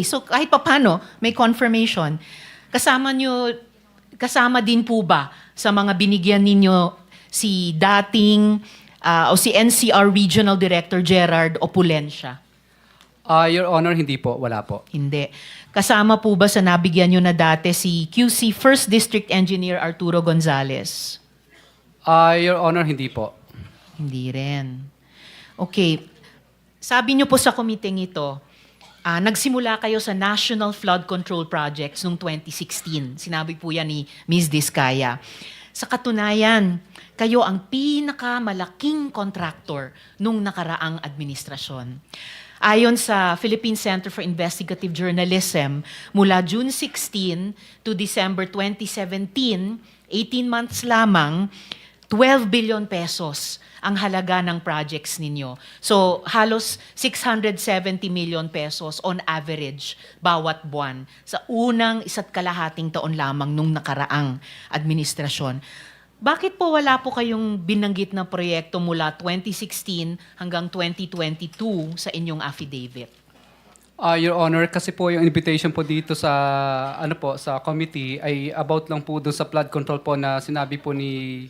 So kahit papano may confirmation, kasama din po ba sa mga binigyan ninyo si dating o si NCR Regional Director Gerard Opulencia? Your Honor, hindi po. Wala po. Hindi. Kasama po ba sa nabigyan nyo na dati si QC First District Engineer Arturo Gonzales? Your Honor, hindi po. Hindi rin. Okay. Sabi nyo po sa komiteng ito, nagsimula kayo sa National Flood Control Projects noong 2016. Sinabi po yan ni Ms. Diskaya. Sa katunayan, kayo ang pinakamalaking contractor nung nakaraang administrasyon. Ayon sa Philippine Center for Investigative Journalism, mula June 16 to December 2017, 18 months lamang, 12 billion pesos ang halaga ng projects ninyo. So, halos 670 million pesos on average bawat buwan sa unang isa't kalahating taon lamang nung nakaraang administrasyon. Bakit po wala po kayong binanggit na proyekto mula 2016 hanggang 2022 sa inyong affidavit? Your Honor, kasi po yung invitation po dito sa sa committee ay about lang po doon sa flood control po na sinabi po ni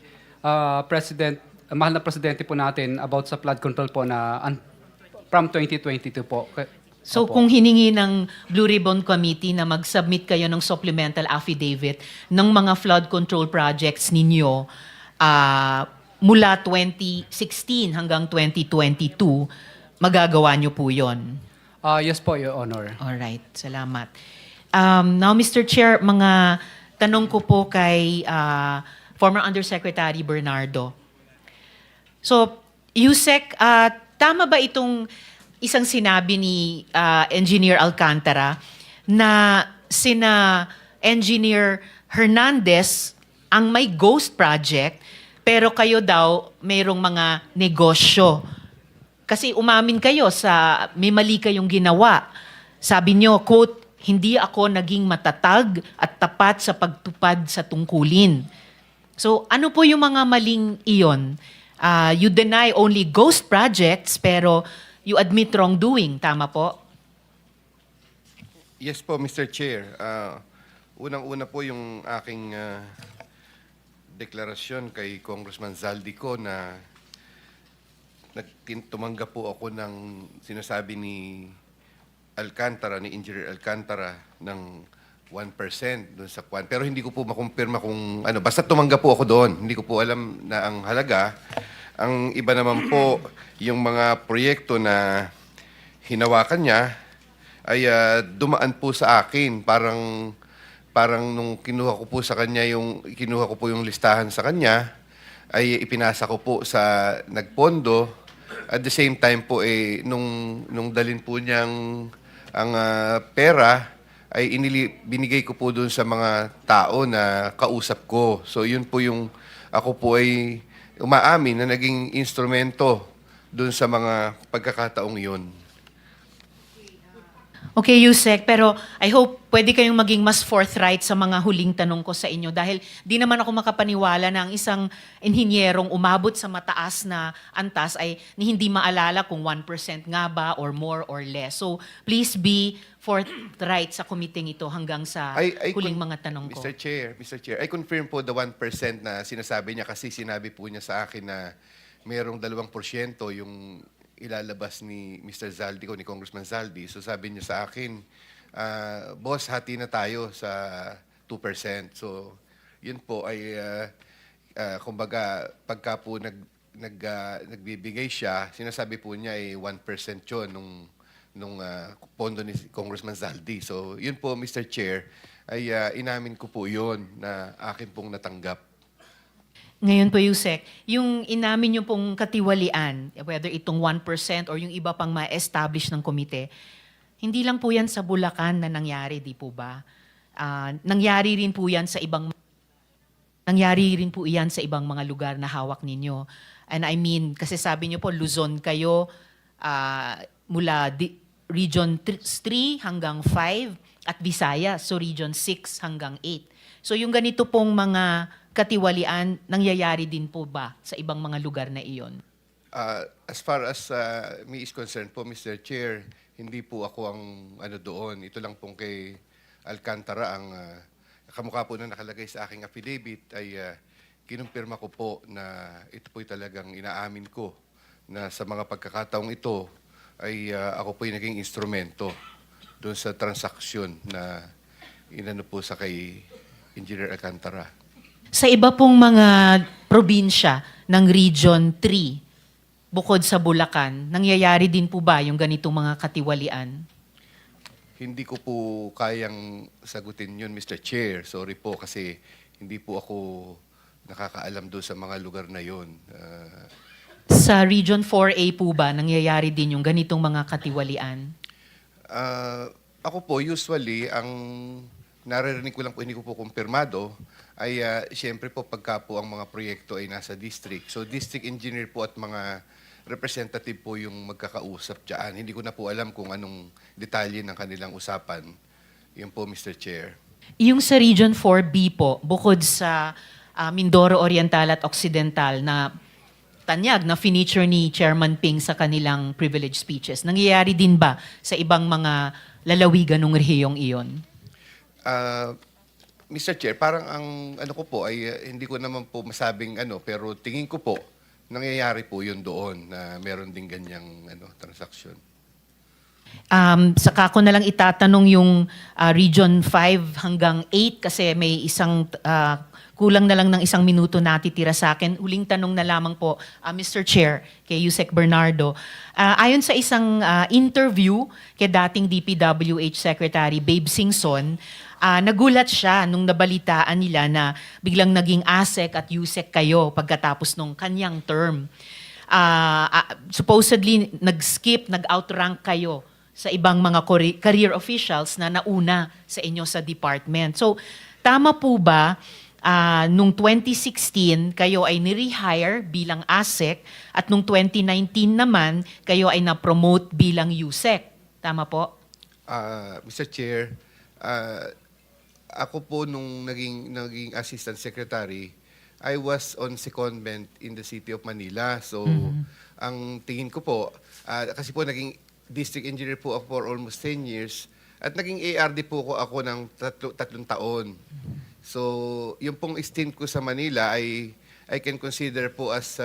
mahal na presidente po natin about sa flood control po na from 2022 po. So Opo. kung hiningi ng Blue Ribbon Committee na mag-submit kayo ng supplemental affidavit ng mga flood control projects ninyo mula 2016 hanggang 2022, magagawa nyo po yon. Yes po, Your Honor. Alright, salamat. Now, Mr. Chair, mga tanong ko po kay former Undersecretary Bernardo. So, Yusek, tama ba itong isang sinabi ni Engineer Alcantara na sina Engineer Hernandez ang may ghost project pero kayo daw mayroong mga negosyo? Kasi umamin kayo sa may mali kayong ginawa. Sabi nyo, quote, "Hindi ako naging matatag at tapat sa pagtupad sa tungkulin." So ano po yung mga maling iyon? You deny only ghost projects pero you admit wrongdoing. Tama po? Yes po, Mr. Chair. Unang-una po yung aking deklarasyon kay Congressman Zaldico na tumanggap po ako ng sinasabi ni Alcantara, ni Engineer Alcantara, ng 1% doon sa kwan. Pero hindi ko po makumpirma kung ano. Basta tumanggap po ako doon. Hindi ko po alam na ang halaga. Ang iba naman po, yung mga proyekto na hinawakan niya ay dumaan po sa akin. Parang nung kinuha ko po yung listahan sa kanya, ay ipinasa ko po sa nagpondo. At the same time po, nung dalin po niyang ang pera, ay binigay ko po doon sa mga tao na kausap ko. So yun po yung ako po ay umaamin na naging instrumento doon sa mga pagkakataong yun. Okay, Yusek, pero I hope pwede kayong maging mas forthright sa mga huling tanong ko sa inyo dahil di naman ako makapaniwala na ang isang inhinyerong umabot sa mataas na antas ay hindi maalala kung 1% nga ba or more or less. So please be forthright sa committee ito hanggang sa huling mga tanong ko. Mr. Chair, I confirm po the 1% na sinasabi niya kasi sinabi po niya sa akin na mayroong 2% yung ilalabas ni Mr. Zaldico, ni Congressman Zaldi. So sabi niya sa akin, boss, hati na tayo sa 2%. So yun po ay, kumbaga, pagka po nagbibigay siya, sinasabi po niya ay 1% yun nung pondo ni Congressman Zaldi. So yun po, Mr. Chair, ay inamin ko po yun na akin pong natanggap. Ngayon po, Yusek, yung inamin nyo pong katiwalian, whether itong 1% or yung iba pang ma-establish ng komite, hindi lang po yan sa Bulacan na nangyari, di po ba? Nangyari rin po yan sa ibang mga lugar na hawak ninyo. And I mean, kasi sabi nyo po, Luzon kayo mula Region 3 hanggang 5 at Visayas, so Region 6 hanggang 8. So yung ganito pong mga katiwalian, nangyayari din po ba sa ibang mga lugar na iyon? As far as me is concerned po, Mr. Chair, hindi po ako ang ano doon. Ito lang pong kay Alcantara ang kamukha po na nakalagay sa aking affidavit ay kinumpirma ko po na ito po'y talagang inaamin ko na sa mga pagkakataong ito ay ako po'y naging instrumento doon sa transaksyon na inano po sa kay Engineer Alcantara. Sa iba pong mga probinsya ng Region 3, bukod sa Bulacan, nangyayari din po ba yung ganitong mga katiwalian? Hindi ko po kayang sagutin yun, Mr. Chair. Sorry po kasi hindi po ako nakakaalam doon sa mga lugar na yun. Sa Region 4A po ba, nangyayari din yung ganitong mga katiwalian? Ako po, usually, ang naririnig ko lang po, hindi ko po kumpirmado, ay siyempre po pagka po ang mga proyekto ay nasa district. So district engineer po at mga representative po yung magkakausap dyan. Hindi ko na po alam kung anong detalye ng kanilang usapan. Yun po, Mr. Chair. Yung sa Region 4B po, bukod sa Mindoro Oriental at Occidental na tanyag na feature ni Chairman Ping sa kanilang privilege speeches, nangyayari din ba sa ibang mga lalawigan ng rehiyong iyon? Mr. Chair, parang ang ano ko po ay hindi ko naman po masabing ano, pero tingin ko po nangyayari po yun doon na meron din ganyang transaksyon. Saka ko na lang itatanong yung Region 5 hanggang 8 kasi may isang kulang na lang ng 1 minuto natitira sa akin. Huling tanong na lamang po, Mr. Chair, kay Yusek Bernardo. Ayon sa isang interview kay dating DPWH Secretary Babe Singson, nagulat siya nung nabalitaan nila na biglang naging ASEC at USEC kayo pagkatapos nung kanyang term. Supposedly, nag-skip, nag-outrank kayo sa ibang mga career officials na nauna sa inyo sa department. So, tama po ba nung 2016 kayo ay ni-rehire bilang ASEC at nung 2019 naman kayo ay na-promote bilang USEC? Tama po? Mr. Chair, ako po nung naging assistant secretary, I was on secondment in the city of Manila. So, ang tingin ko po, kasi po naging district engineer po ako for almost 10 years at naging ARD po ako ng 3 taon. So, yung pong stint ko sa Manila ay I can consider po as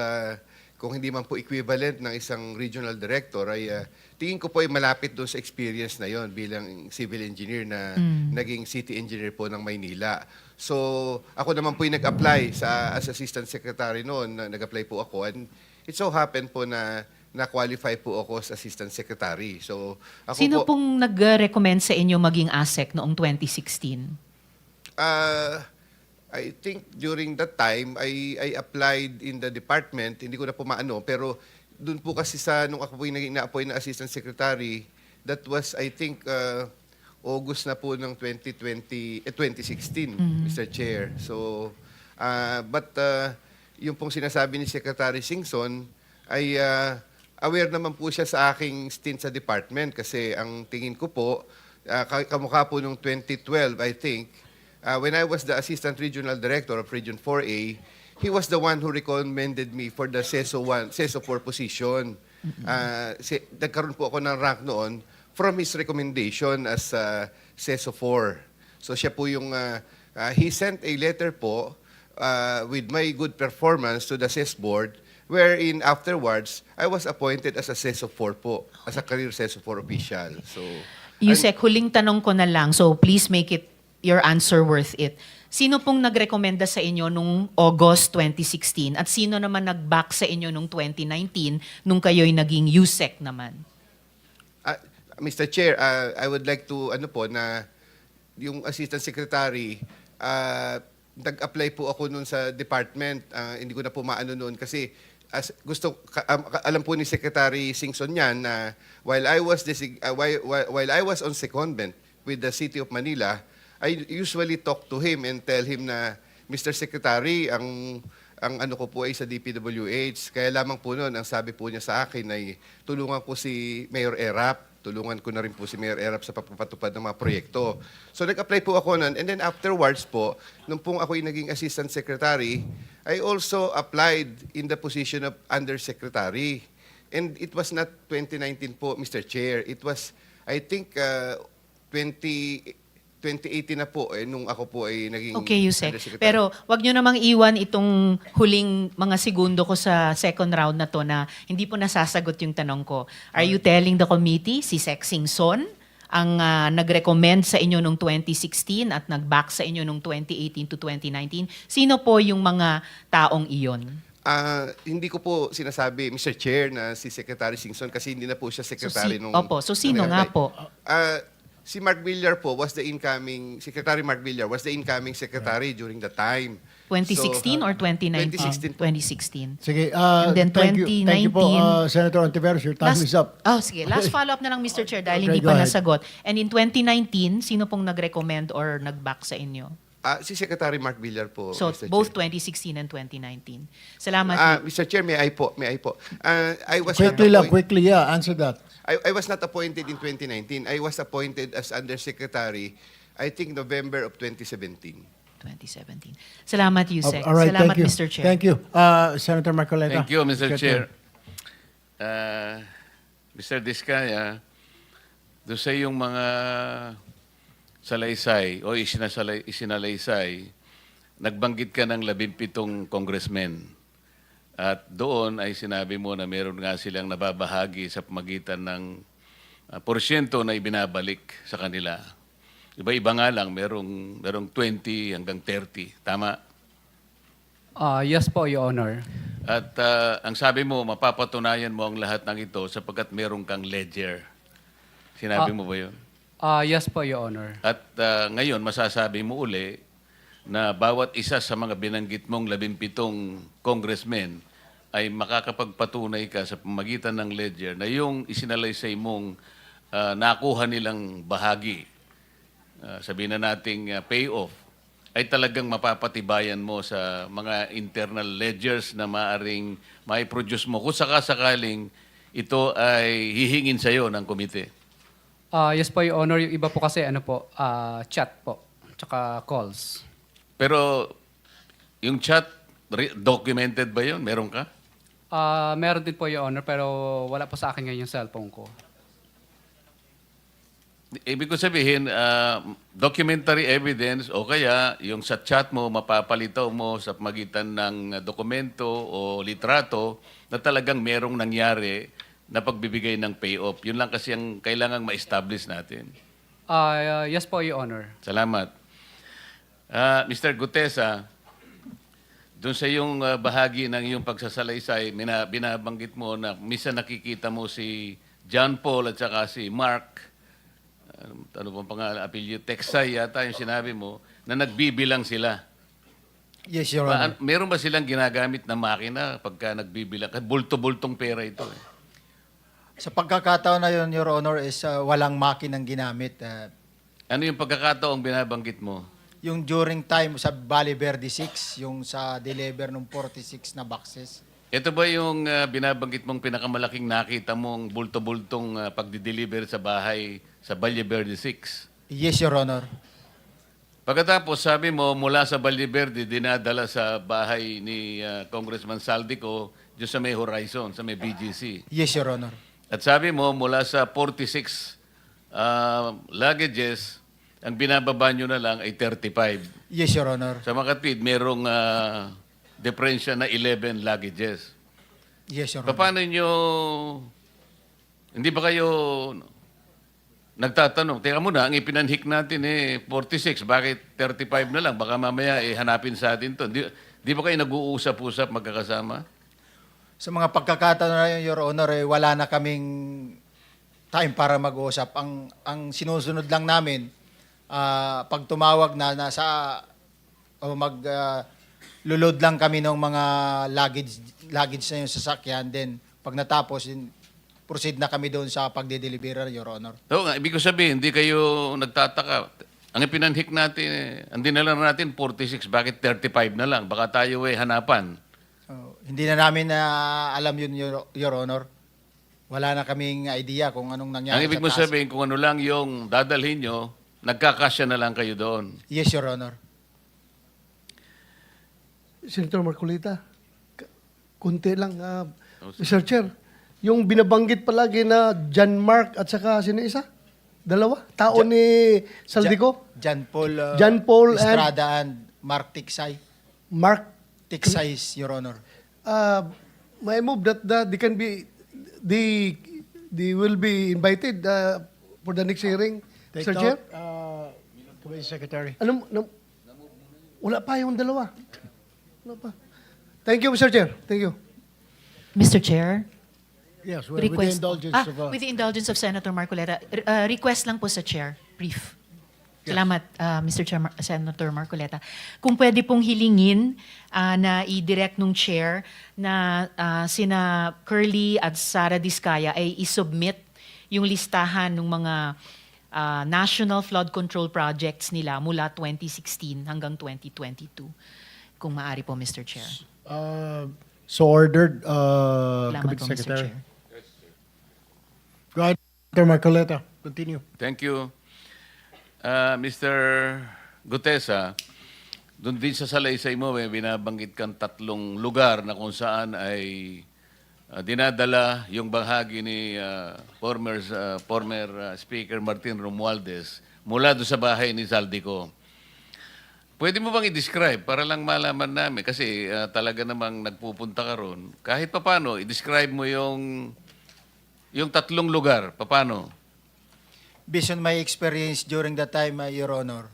kung hindi man po equivalent ng isang regional director ay tingin ko po ay malapit doon sa experience na yon bilang civil engineer na naging city engineer po ng Maynila. So, ako naman po yung nag-apply as assistant secretary noon, nag-apply po ako and it so happened po na na-qualify po ako as assistant secretary. So, ako Sino po, pong nag-recommend sa inyo maging ASEC noong 2016? I think during that time, I applied in the department, hindi ko na po maano, pero doon po kasi nung ako po yung naging na-appoint na assistant secretary, that was, I think, August na po ng 2016, Mr. Chair. So, but yung pong sinasabi ni Secretary Singson ay aware naman po siya sa aking stint sa department kasi ang tingin ko po, kamukha po nung 2012, I think, when I was the Assistant Regional Director of Region 4A, he was the one who recommended me for the CESO 4 position. Nagkaroon po ako ng rank noon from his recommendation as CESO 4. So siya po yung, he sent a letter po with my good performance to the CES board wherein afterwards, I was appointed as a CESO 4 po, as a career CESO 4 official. So, Yusek, huling tanong ko na lang, so please make it your answer worth it. Sino pong nagrekomenda sa inyo nung August 2016 at sino naman nag-back sa inyo nung 2019 nung kayo'y naging USEC naman? Mr. Chair, I would like to, na yung Assistant Secretary, nag-apply po ako noon sa department. Hindi ko na po maano noon kasi alam po ni Secretary Singson yan na while I was on secondment with the City of Manila, I usually talk to him and tell him na, Mr. Secretary, ang ano ko po ay sa DPWH. Kaya lamang po noon, ang sabi po niya sa akin ay tulungan ko si Mayor Erap. Tulungan ko na rin po si Mayor Erap sa pagpapatupad ng mga proyekto. So nag-apply po ako noon and then afterwards po, nung pong ako naging Assistant Secretary, I also applied in the position of Undersecretary. And it was not 2019 po, Mr. Chair. It was I think 2018 na po nung ako po ay naging Okay, Yusek. undersecretary. Pero wag nyo namang iwan itong huling mga segundo ko sa second round na to na hindi po nasasagot yung tanong ko. Are you telling the committee si Sec Singson ang nag-recommend sa inyo nung 2016 at nag-back sa inyo nung 2018 to 2019? Sino po yung mga taong iyon? Hindi ko po sinasabi, Mr. Chair, na si Secretary Singson kasi hindi na po siya secretary nung... Opo, so sino nung nga nag-apply. po? Si Mark Villar po was the incoming, Secretary Mark Villar was the incoming secretary during the time. 2016 or 2019? 2016. 2016. Sige, And then thank you. Thank you po, 2019. Senator Ontiveros. Your time is up. Oh, sige. Last follow-up na lang, Mr. Chair, dahil Okay, hindi go pa ahead. nasagot. And in 2019, sino pong nag-recommend or nag-back sa inyo? Si Secretary Mark Villar po, So, Mr. both Chair. 2016 and 2019. Salamat. Mr. Chair, may I po? I was Quickly not lang, appoint- quickly, yeah. Answer that. I was not appointed in 2019. I was appointed as Undersecretary, I think November of 2017. 2017. Salamat, Yusek. All right, Salamat, thank you. Mr. Chair. Thank you. Senator Marcoleta. Thank you, Mr. Get Chair. Mr. Diskaya, doon sa yung mga salaysay o isinalaysay, nagbanggit ka ng 17 congressmen. At doon ay sinabi mo na meron nga silang nababahagi sa pamagitan ng porsyento na ibinabalik sa kanila. Iba-iba nga lang, merong 20 hanggang 30. Tama? Yes po, Your Honor. At ang sabi mo, mapapatunayan mo ang lahat ng ito sapagkat meron kang ledger. Sinabi mo ba yun? Yes po, Your Honor. At ngayon, masasabi mo uli na bawat isa sa mga binanggit mong 17 congressmen ay makakapagpatunay ka sa pamagitan ng ledger na yung isinalaysay mong nakuha nilang bahagi, sabihin na nating payoff, ay talagang mapapatibayan mo sa mga internal ledgers na maaring mai-produce mo kung sakasakaling ito ay hihingin sa iyo ng komite. Yes po, Your Honor. Yung iba po kasi, chat po, tsaka calls. Pero yung chat, documented ba yun? Meron ka? Meron din po, Your Honor, pero wala po sa akin ngayon yung cellphone ko. Ibig ko sabihin, documentary evidence o kaya yung sa chat mo, mapapalitaw mo sa pamagitan ng dokumento o litrato na talagang merong nangyari na pagbibigay ng payoff. Yun lang kasi ang kailangang ma-establish natin. Yes po, Your Honor. Salamat. Mr. Gutesa, doon sa iyong bahagi ng iyong pagsasalaysay, binabanggit mo na minsan nakikita mo si John Paul at saka si Mark, ano bang pangalan, apelyido, Texay yata yung sinabi mo, na nagbibilang sila. Yes, Your Honor. Meron ba silang ginagamit na makina pagka nagbibilang? Kasi bulto-bultong pera ito. Sa pagkakataon na yun, Your Honor, is walang makinang ginamit. Ano yung pagkakataong binabanggit mo? Yung during time sa Valle Verde 6, yung sa deliver ng 46 na boxes. Ito ba yung binabanggit mong pinakamalaking nakita mong bulto-bultong pagdi-deliver sa bahay sa Valle Verde 6? Yes, Your Honor. Pagkatapos, sabi mo, mula sa Valle Verde, dinadala sa bahay ni Congressman Saldico, dyan sa may Horizon, sa may BGC. Yes, Your Honor. At sabi mo, mula sa 46 luggages, ang binababa nyo na lang ay 35. Yes, Your Honor. Sa Makatwid, merong differential na 11 luggages. Yes, Your Honor. Paano nyo, hindi ba kayo nagtatanong, teka muna, ang ipinanhik natin 46, bakit 35 na lang? Baka mamaya hanapin sa atin to. Di ba kayo nag-uusap-usap magkakasama? Sa mga pagkakataon na yun, Your Honor, wala na kaming time para mag-uusap. Ang sinusunod lang namin, pag tumawag na nasa lulod lang kami ng mga luggage na yung sasakyan, then pag natapos, proceed na kami doon sa pagde-deliver, Your Honor. Oo nga, ibig ko sabihin, hindi kayo nagtataka. Ang ipinanhik natin, ang dinala natin 46, bakit 35 na lang? Baka tayo hanapan. Hindi na namin alam yun, Your Honor. Wala na kaming idea kung anong nangyari Ang ibig sa mo taas. sabihin, kung ano lang yung dadalhin nyo, nagkakasya na lang kayo doon. Yes, Your Honor. Senator Marcolita, kunti lang. Mr. Chair, yung binabanggit palagi na John Mark at saka sino isa? Dalawa? Tao ni Saldico? John Paul, John Paul and- Estrada and Mark Tiksay. Mark? Tiksay, Your Honor. May move that they can be, they will be invited for the next hearing, Take Mr. Chair? note, Committee Secretary. Wala pa yung dalawa. Wala pa. Thank you, Mr. Chair. Thank you. Mr. Chair? Yes, with the Request. indulgence of... With the indulgence of Senator Marcoleta, request lang po sa Chair, brief. Salamat, Mr. Chair, Senator Marcoleta. Kung pwede pong hilingin na i-direct nung Chair na sina Curly at Sara Diskaya ay isubmit yung listahan ng mga national flood control projects nila mula 2016 hanggang 2022. Kung maaari po, Mr. Chair. So ordered, Salamat Committee po, Mr. Secretary. Chair. Go ahead, Senator Marcoleta. Continue. Thank you. Mr. Gutesa, doon din sa salaysay mo, may binabanggit kang 3 lugar na kung saan ay dinadala yung bahagi ni former Speaker Martin Romualdez mula doon sa bahay ni Zaldico. Pwede mo bang i-describe para lang malaman namin? Kasi talaga namang nagpupunta ka ron. Kahit papano, i-describe mo yung 3 lugar. Paano? Based on my experience during that time, Your Honor,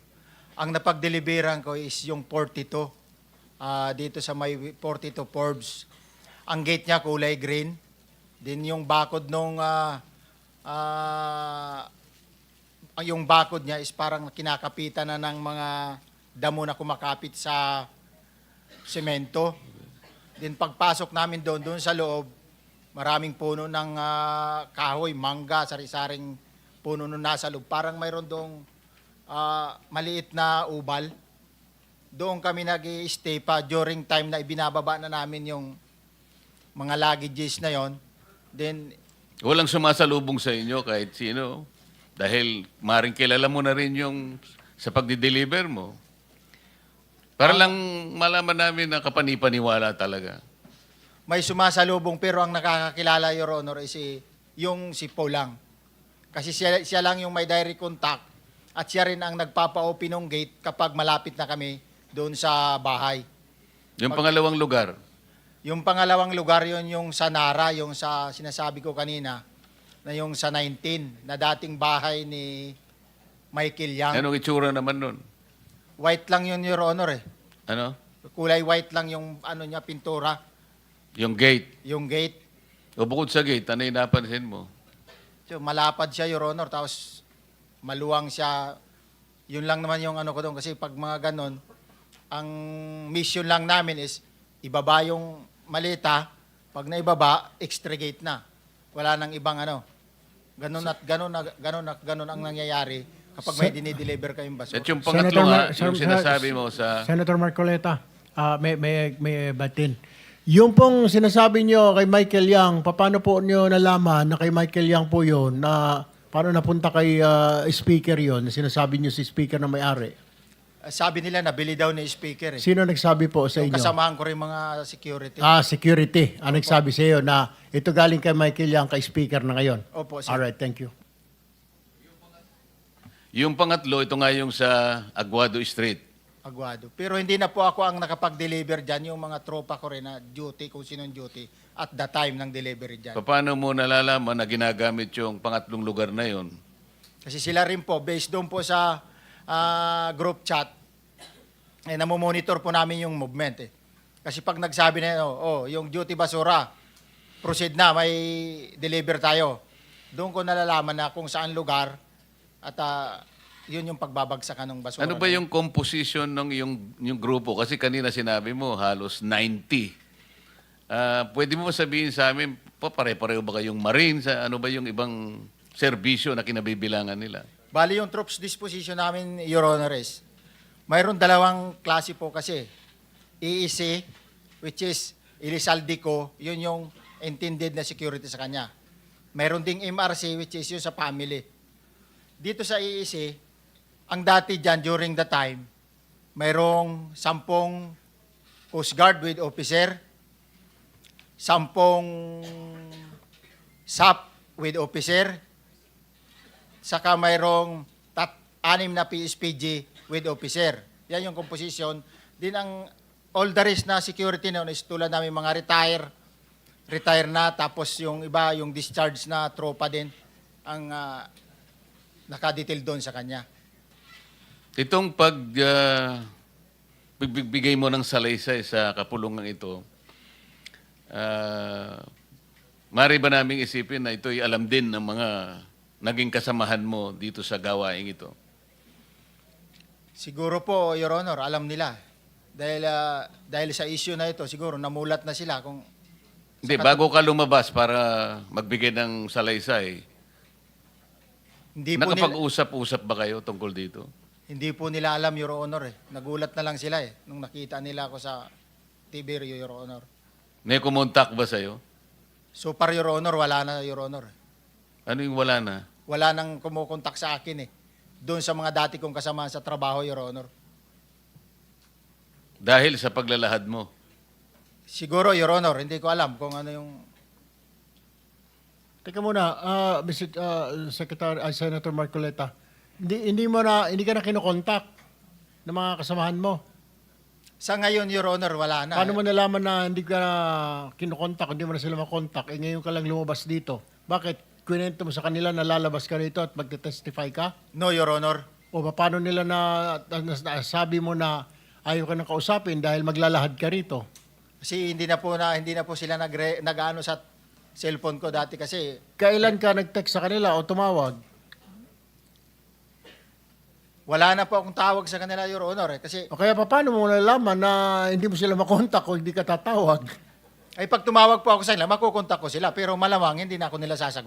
ang napag-deliveran ko is yung 42. Dito sa may 42 Forbes. Ang gate niya kulay green. Din yung bakod nung yung bakod niya is parang kinakapitan na ng mga damo na kumakapit sa semento. Din pagpasok namin doon sa loob, maraming puno ng kahoy, mangga, sari-saring puno nung nasa loob. Parang mayroon doong maliit na ubal. Doon kami nag-i-stay pa during time na ibinababa na namin yung mga luggages na yon. Then, Walang sumasalubong sa inyo kahit sino. Dahil maring kilala mo na rin yung sa pagdi-deliver mo. Para lang malaman namin na kapanipaniwala talaga. may sumasalubong pero ang nakakakilala, Your Honor, is yung si Paul lang. Kasi siya lang yung may direct contact at siya rin ang nagpapa-open ng gate kapag malapit na kami doon sa bahay. Yung pangalawang lugar, Yung pangalawang lugar yun yung sa Nara, yung sa sinasabi ko kanina, na yung sa 19, na dating bahay ni Michael Yang. anong itsura naman nun? White lang yun, Your Honor eh. Ano? Kulay white lang yung ano niya, pintura, Yung gate. yung gate. O bukod sa gate, ano yung napansin mo? So, malapad siya, Your Honor, tapos maluwang siya. Yun lang naman yung ano ko doon. Kasi pag mga ganon, ang mission lang namin is ibaba yung malita. Pag naibaba, extra gate na. Wala nang ibang ano. Ganon at ganon ang nangyayari kapag may dinideliver kayong basura. At yung pangatlo nga, yung Sen- sinasabi mo sa... Senator Marcoleta, may batin. Yung pong sinasabi nyo kay Michael Yang, paano po nyo nalaman na kay Michael Yang po yun, na paano napunta kay speaker yun, na sinasabi nyo si speaker na may-ari? Sabi nila, nabili daw ni speaker eh. Sino nagsabi po sa Yung inyo? kasamahan ko rin mga security. Security. Ang nagsabi sa iyo na ito galing kay Michael Yang, kay speaker na ngayon. Opo, sir. Alright, thank you. Yung pangatlo, ito nga yung sa Aguado Street. Aguado. Pero hindi na po ako ang nakapag-deliver dyan, yung mga tropa ko rin na duty, kung sinong duty, at the time ng delivery dyan. Paano mo nalalaman na ginagamit yung pangatlong lugar na yon? Kasi sila rin po, based doon po sa group chat, namomonitor po namin yung movement eh. Kasi pag nagsabi na, yung duty basura, proceed na, may deliver tayo. Doon ko nalalaman na kung saan lugar at yun yung pagbabagsakan ng basura. Ano ba yung composition ng yung grupo? Kasi kanina sinabi mo, halos 90. Pwede mo sabihin sa amin, pare-pareho ba kayong Marines? Ano ba yung ibang serbisyo na kinabibilangan nila? Bali yung troops disposition namin, Your Honor, is mayroon dalawang klase po kasi. EEC, which is Elizaldico, yun yung intended na security sa kanya. Mayroon ding MRC, which is yun sa family. Dito sa EEC, ang dati dyan during the time, mayroong 10 Coast Guard with officer, 10 SAP with officer, saka mayroong 6 na PSPG with officer. Yan yung composition. Din ang all the rest na security noon is tulad namin mga retire na, tapos yung iba, yung discharge na tropa din ang nakadetail doon sa kanya. Itong pagbibigay mo ng salaysay sa kapulungan ito, mari ba naming isipin na ito'y alam din ng mga naging kasamahan mo dito sa gawaing ito? Siguro po, Your Honor, alam nila. Dahil sa issue na ito, siguro namulat na sila kung Hindi, bago ka lumabas para magbigay ng salaysay, hindi po nila, nakapag-usap-usap ba kayo tungkol dito? hindi po nila alam, Your Honor. Nagulat na lang sila nung nakita nila ako sa TV, Your Honor. May kumontak ba sa'yo? So far, Your Honor, wala na, Your Honor. Ano yung wala na? Wala nang kumukontak sa akin doon sa mga dati kong kasama sa trabaho, Your Honor. Dahil sa paglalahad mo. Siguro, Your Honor, hindi ko alam kung ano yung... Teka muna, Mr. Senator Marcoleta, hindi ka na kinokontak ng mga kasamahan mo. Sa ngayon, Your Honor, wala na. Paano mo nalaman na hindi ka na kinokontak, hindi mo na sila makontak, ngayon ka lang lumabas dito? Bakit? Kwento mo sa kanila na lalabas ka rito at magte-testify ka? No, Your Honor. O paano nila sabi mo na ayaw ka nang kausapin dahil maglalahad ka rito? Kasi hindi na po sila nag-ano sa cellphone ko dati kasi Kailan ka nag-text sa kanila o tumawag? wala na po akong tawag sa kanila, Your Honor. Kasi O kaya paano mo nalaman na hindi mo sila makontak o hindi ka tatawag? ay pag tumawag po ako sa kanila, makukontak ko sila. Pero malamang hindi na ako nila sasagot.